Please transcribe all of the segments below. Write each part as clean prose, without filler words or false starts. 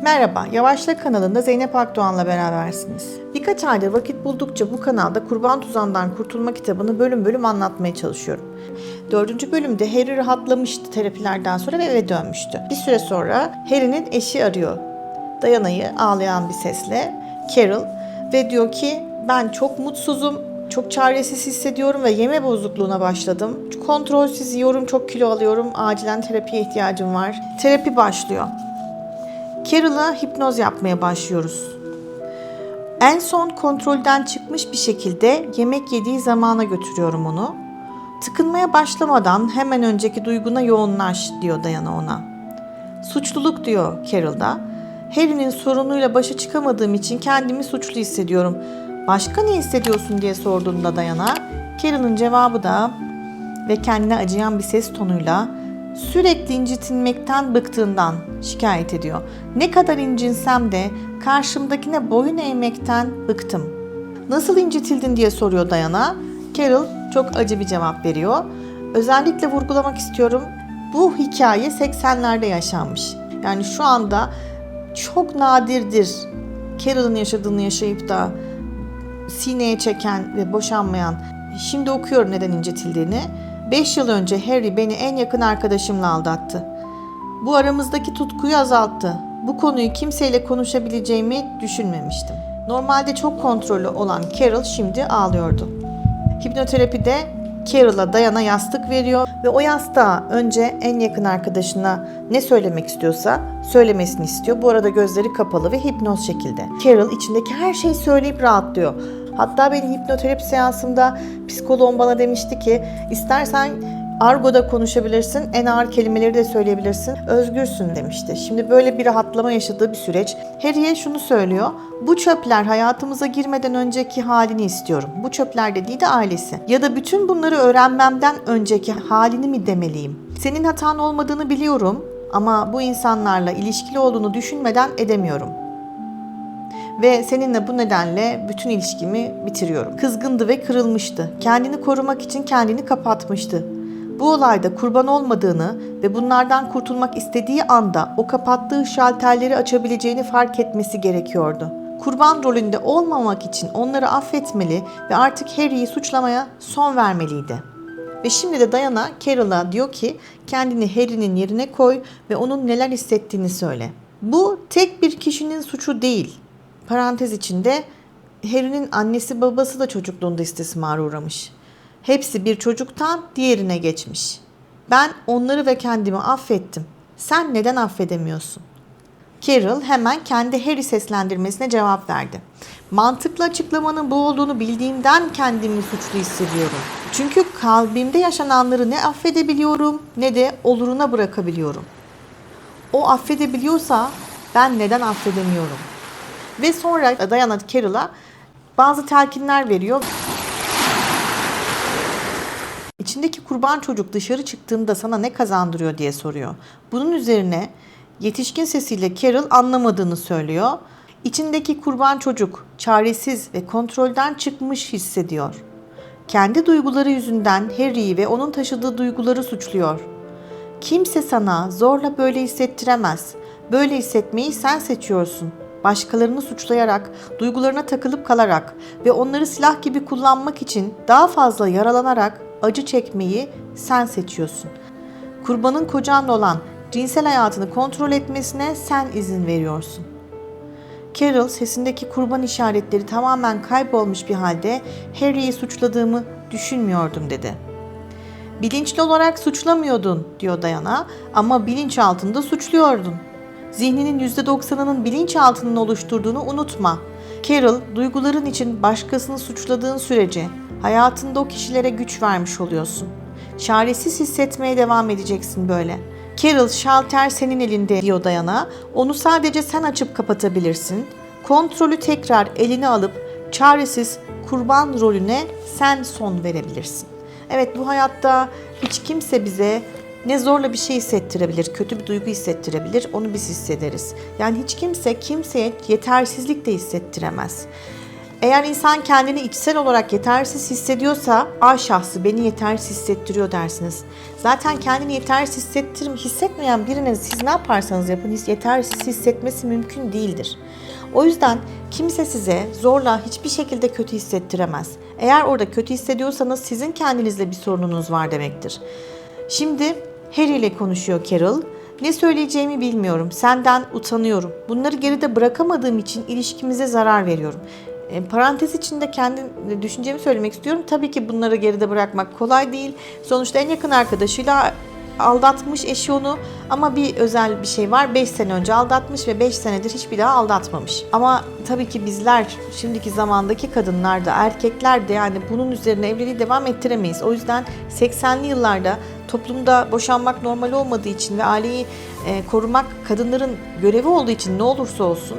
Merhaba, Yavaşla kanalında Zeynep Akdoğan'la berabersiniz. Birkaç aydır vakit buldukça bu kanalda Kurban Tuzağı'ndan Kurtulma kitabını bölüm bölüm anlatmaya çalışıyorum. 4. bölümde Harry rahatlamıştı terapilerden sonra ve eve dönmüştü. Bir süre sonra Harry'nin eşi arıyor Diana'yı ağlayan bir sesle, Carol, ve diyor ki ben çok mutsuzum, çok çaresiz hissediyorum ve yeme bozukluğuna başladım. Kontrolsüz yiyorum, çok kilo alıyorum, acilen terapiye ihtiyacım var. Terapi başlıyor. Carol'a hipnoz yapmaya başlıyoruz. En son kontrolden çıkmış bir şekilde yemek yediği zamana götürüyorum onu. Tıkınmaya başlamadan hemen önceki duyguna yoğunlaş diyor Diana ona. Suçluluk diyor Carol'da. Harry'nin sorunuyla başa çıkamadığım için kendimi suçlu hissediyorum. Başka ne hissediyorsun diye sorduğunda Diana, Carol'ın cevabı da ve kendine acıyan bir ses tonuyla sürekli incitilmekten bıktığından şikayet ediyor. Ne kadar incinsem de karşımdakine boyun eğmekten bıktım. Nasıl incitildin diye soruyor Diana. Carol çok acı bir cevap veriyor. Özellikle vurgulamak istiyorum. Bu hikaye 80'lerde yaşanmış. Yani şu anda çok nadirdir Carol'ın yaşadığını yaşayıp da sineye çeken ve boşanmayan. Şimdi okuyorum neden incitildiğini. 5 yıl önce Harry beni en yakın arkadaşımla aldattı. Bu aramızdaki tutkuyu azalttı. Bu konuyu kimseyle konuşabileceğimi düşünmemiştim. Normalde çok kontrollü olan Carol şimdi ağlıyordu. Hipnoterapide Carol'a Diana yastık veriyor ve o yastığa önce en yakın arkadaşına ne söylemek istiyorsa söylemesini istiyor. Bu arada gözleri kapalı ve hipnoz şekilde. Carol içindeki her şeyi söyleyip rahatlıyor. Hatta benim hipnoterapi seansımda psikoloğum bana demişti ki istersen argoda konuşabilirsin, en ağır kelimeleri de söyleyebilirsin, özgürsün demişti. Şimdi böyle bir rahatlama yaşadığı bir süreç. Harry'e şunu söylüyor, bu çöpler hayatımıza girmeden önceki halini istiyorum. Bu çöpler dediği de ailesi. Ya da bütün bunları öğrenmemden önceki halini mi demeliyim? Senin hatan olmadığını biliyorum ama bu insanlarla ilişkili olduğunu düşünmeden edemiyorum. Ve seninle bu nedenle bütün ilişkimi bitiriyorum. Kızgındı ve kırılmıştı. Kendini korumak için kendini kapatmıştı. Bu olayda kurban olmadığını ve bunlardan kurtulmak istediği anda o kapattığı şalterleri açabileceğini fark etmesi gerekiyordu. Kurban rolünde olmamak için onları affetmeli ve artık Harry'yi suçlamaya son vermeliydi. Ve şimdi de Diana Carol'a diyor ki kendini Harry'nin yerine koy ve onun neler hissettiğini söyle. Bu tek bir kişinin suçu değil. Parantez içinde Harry'nin annesi babası da çocukluğunda istismara uğramış. Hepsi bir çocuktan diğerine geçmiş. Ben onları ve kendimi affettim. Sen neden affedemiyorsun? Carol hemen kendi Harry seslendirmesine cevap verdi. Mantıklı açıklamanın bu olduğunu bildiğimden kendimi suçlu hissediyorum. Çünkü kalbimde yaşananları ne affedebiliyorum ne de oluruna bırakabiliyorum. O affedebiliyorsa ben neden affedemiyorum? Ve sonra Diana Carol'a bazı telkinler veriyor. İçindeki kurban çocuk dışarı çıktığında sana ne kazandırıyor diye soruyor. Bunun üzerine yetişkin sesiyle Carol anlamadığını söylüyor. İçindeki kurban çocuk çaresiz ve kontrolden çıkmış hissediyor. Kendi duyguları yüzünden Harry'i ve onun taşıdığı duyguları suçluyor. Kimse sana zorla böyle hissettiremez. Böyle hissetmeyi sen seçiyorsun. Başkalarını suçlayarak, duygularına takılıp kalarak ve onları silah gibi kullanmak için daha fazla yaralanarak acı çekmeyi sen seçiyorsun. Kurbanın kocanla olan cinsel hayatını kontrol etmesine sen izin veriyorsun. Carol sesindeki kurban işaretleri tamamen kaybolmuş bir halde Harry'i suçladığımı düşünmüyordum dedi. Bilinçli olarak suçlamıyordun diyor Diana ama bilinçaltında suçluyordun. Zihninin %90'ının bilinçaltının oluşturduğunu unutma. Carol, duyguların için başkasını suçladığın sürece hayatında o kişilere güç vermiş oluyorsun. Çaresiz hissetmeye devam edeceksin böyle. Carol, şalter senin elinde diyor Diana. Onu sadece sen açıp kapatabilirsin. Kontrolü tekrar eline alıp çaresiz kurban rolüne sen son verebilirsin. Evet, bu hayatta hiç kimse bize ne zorla bir şey hissettirebilir, kötü bir duygu hissettirebilir, onu biz hissederiz. Yani hiç kimse kimseye yetersizlik de hissettiremez. Eğer insan kendini içsel olarak yetersiz hissediyorsa A şahsı beni yetersiz hissettiriyor dersiniz. Zaten kendini yetersiz hissetmeyen birinin siz ne yaparsanız yapın yetersiz hissetmesi mümkün değildir. O yüzden kimse size zorla hiçbir şekilde kötü hissettiremez. Eğer orada kötü hissediyorsanız sizin kendinizle bir sorununuz var demektir. Şimdi Harry ile konuşuyor Carol. Ne söyleyeceğimi bilmiyorum. Senden utanıyorum. Bunları geride bırakamadığım için ilişkimize zarar veriyorum. Parantez içinde kendi düşüncemi söylemek istiyorum. Tabii ki bunları geride bırakmak kolay değil. Sonuçta en yakın arkadaşıyla aldatmış eşi onu, ama bir özel bir şey var. 5 sene önce aldatmış ve 5 senedir hiçbir daha aldatmamış. Ama tabii ki bizler, şimdiki zamandaki kadınlar da erkekler de yani bunun üzerine evliliği devam ettiremeyiz. O yüzden 80'li yıllarda toplumda boşanmak normal olmadığı için ve aileyi korumak kadınların görevi olduğu için ne olursa olsun,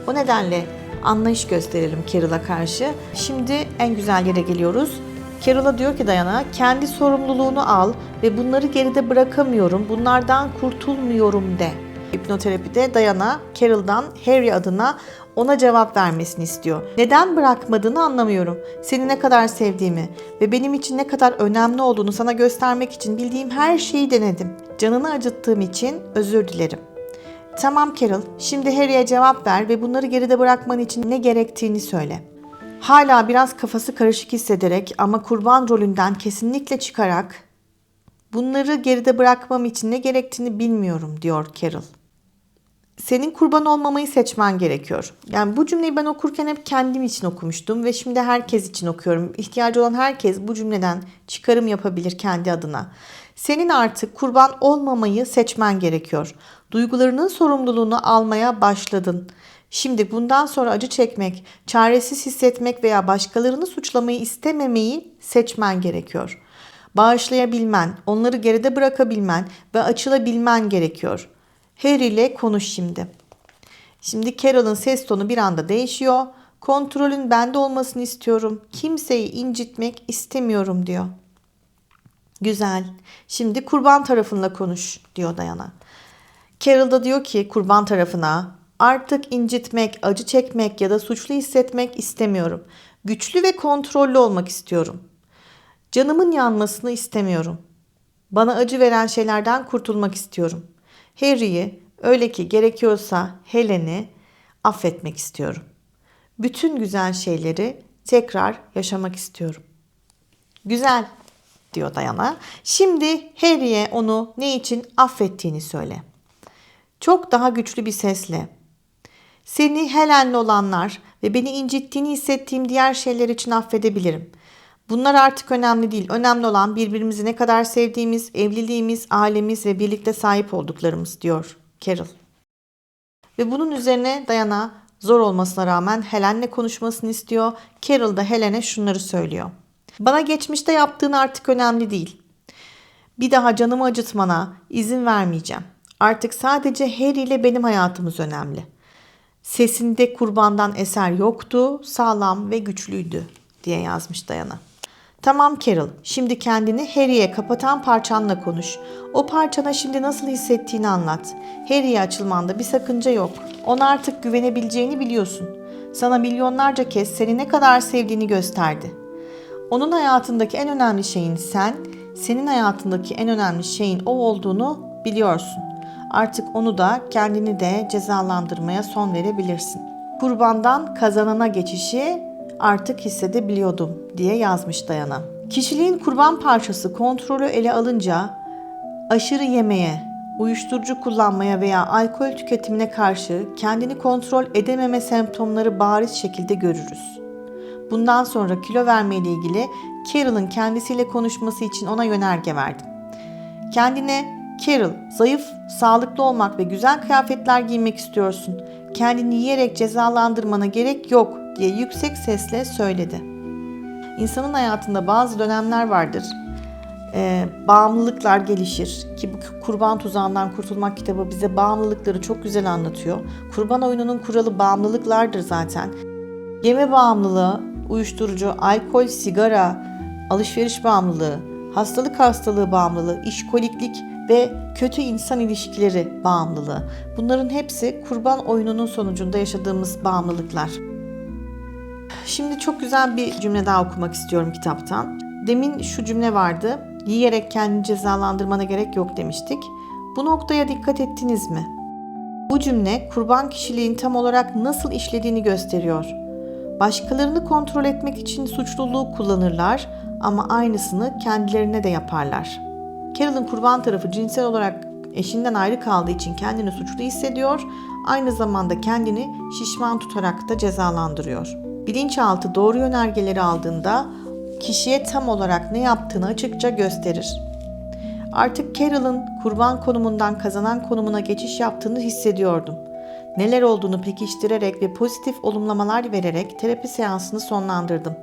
o nedenle anlayış gösterelim Carol'a karşı. Şimdi en güzel yere geliyoruz. Carol'a diyor ki Diana, kendi sorumluluğunu al ve bunları geride bırakamıyorum, bunlardan kurtulmuyorum de. Hipnoterapide Diana, Carol'dan Harry adına ona cevap vermesini istiyor. Neden bırakmadığını anlamıyorum. Seni ne kadar sevdiğimi ve benim için ne kadar önemli olduğunu sana göstermek için bildiğim her şeyi denedim. Canını acıttığım için özür dilerim. Tamam Carol, şimdi Harry'e cevap ver ve bunları geride bırakman için ne gerektiğini söyle. Hala biraz kafası karışık hissederek ama kurban rolünden kesinlikle çıkarak bunları geride bırakmam için ne gerektiğini bilmiyorum diyor Carol. Senin kurban olmamayı seçmen gerekiyor. Yani bu cümleyi ben okurken hep kendim için okumuştum ve şimdi herkes için okuyorum. İhtiyacı olan herkes bu cümleden çıkarım yapabilir kendi adına. Senin artık kurban olmamayı seçmen gerekiyor. Duygularının sorumluluğunu almaya başladın. Şimdi bundan sonra acı çekmek, çaresiz hissetmek veya başkalarını suçlamayı istememeyi seçmen gerekiyor. Bağışlayabilmen, onları geride bırakabilmen ve açılabilmen gerekiyor. Harry ile konuş şimdi. Şimdi Carol'ın ses tonu bir anda değişiyor. Kontrolün bende olmasını istiyorum. Kimseyi incitmek istemiyorum diyor. Güzel. Şimdi kurban tarafınla konuş diyor Diana. Carol da diyor ki kurban tarafına, artık incitmek, acı çekmek ya da suçlu hissetmek istemiyorum. Güçlü ve kontrollü olmak istiyorum. Canımın yanmasını istemiyorum. Bana acı veren şeylerden kurtulmak istiyorum. Harry'i, öyle ki gerekiyorsa Helen'i affetmek istiyorum. Bütün güzel şeyleri tekrar yaşamak istiyorum. Güzel diyor Diana. Şimdi Harry'e onu ne için affettiğini söyle. Çok daha güçlü bir sesle. Seni Helen'le olanlar ve beni incittiğini hissettiğim diğer şeyler için affedebilirim. Bunlar artık önemli değil. Önemli olan birbirimizi ne kadar sevdiğimiz, evliliğimiz, ailemiz ve birlikte sahip olduklarımız diyor Carol. Ve bunun üzerine Diana zor olmasına rağmen Helen'le konuşmasını istiyor. Carol da Helen'e şunları söylüyor. Bana geçmişte yaptığın artık önemli değil. Bir daha canımı acıtmana izin vermeyeceğim. Artık sadece Harry ile benim hayatımız önemli. Sesinde kurbandan eser yoktu, sağlam ve güçlüydü diye yazmış Diana. Tamam Carol, şimdi kendini Harry'e kapatan parçanla konuş. O parçana şimdi nasıl hissettiğini anlat. Harry'e açılmanda bir sakınca yok. Ona artık güvenebileceğini biliyorsun. Sana milyonlarca kez seni ne kadar sevdiğini gösterdi. Onun hayatındaki en önemli şeyin sen, senin hayatındaki en önemli şeyin o olduğunu biliyorsun. Artık onu da kendini de cezalandırmaya son verebilirsin. Kurbandan kazanana geçişi artık hissedebiliyordum diye yazmış Diana. Kişiliğin kurban parçası kontrolü ele alınca aşırı yemeye, uyuşturucu kullanmaya veya alkol tüketimine karşı kendini kontrol edememe semptomları bariz şekilde görürüz. Bundan sonra kilo verme ile ilgili Carol'ın kendisiyle konuşması için ona yönerge verdim. Kendine Carol, zayıf, sağlıklı olmak ve güzel kıyafetler giymek istiyorsun. Kendini yiyerek cezalandırmana gerek yok diye yüksek sesle söyledi. İnsanın hayatında bazı dönemler vardır. Bağımlılıklar gelişir ki bu Kurban Tuzağından Kurtulmak kitabı bize bağımlılıkları çok güzel anlatıyor. Kurban oyununun kuralı bağımlılıklardır zaten. Yeme bağımlılığı, uyuşturucu, alkol, sigara, alışveriş bağımlılığı, hastalığı bağımlılığı, işkoliklik ve kötü insan ilişkileri bağımlılığı. Bunların hepsi kurban oyununun sonucunda yaşadığımız bağımlılıklar. Şimdi çok güzel bir cümle daha okumak istiyorum kitaptan. Demin şu cümle vardı. Yiyerek kendini cezalandırmana gerek yok demiştik. Bu noktaya dikkat ettiniz mi? Bu cümle kurban kişiliğin tam olarak nasıl işlediğini gösteriyor. Başkalarını kontrol etmek için suçluluğu kullanırlar ama aynısını kendilerine de yaparlar. Carol'ın kurban tarafı cinsel olarak eşinden ayrı kaldığı için kendini suçlu hissediyor, aynı zamanda kendini şişman tutarak da cezalandırıyor. Bilinçaltı doğru yönergeleri aldığında kişiye tam olarak ne yaptığını açıkça gösterir. Artık Carol'ın kurban konumundan kazanan konumuna geçiş yaptığını hissediyordum. Neler olduğunu pekiştirerek ve pozitif olumlamalar vererek terapi seansını sonlandırdım.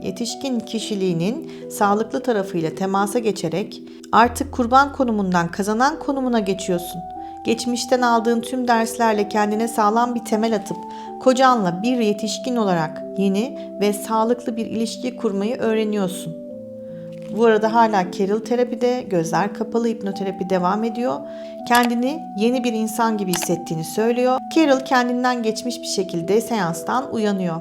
Yetişkin kişiliğinin sağlıklı tarafıyla temasa geçerek artık kurban konumundan kazanan konumuna geçiyorsun. Geçmişten aldığın tüm derslerle kendine sağlam bir temel atıp kocanla bir yetişkin olarak yeni ve sağlıklı bir ilişki kurmayı öğreniyorsun. Bu arada hala Carol terapide, gözler kapalı hipnoterapi devam ediyor. Kendini yeni bir insan gibi hissettiğini söylüyor. Carol kendinden geçmiş bir şekilde seanstan uyanıyor.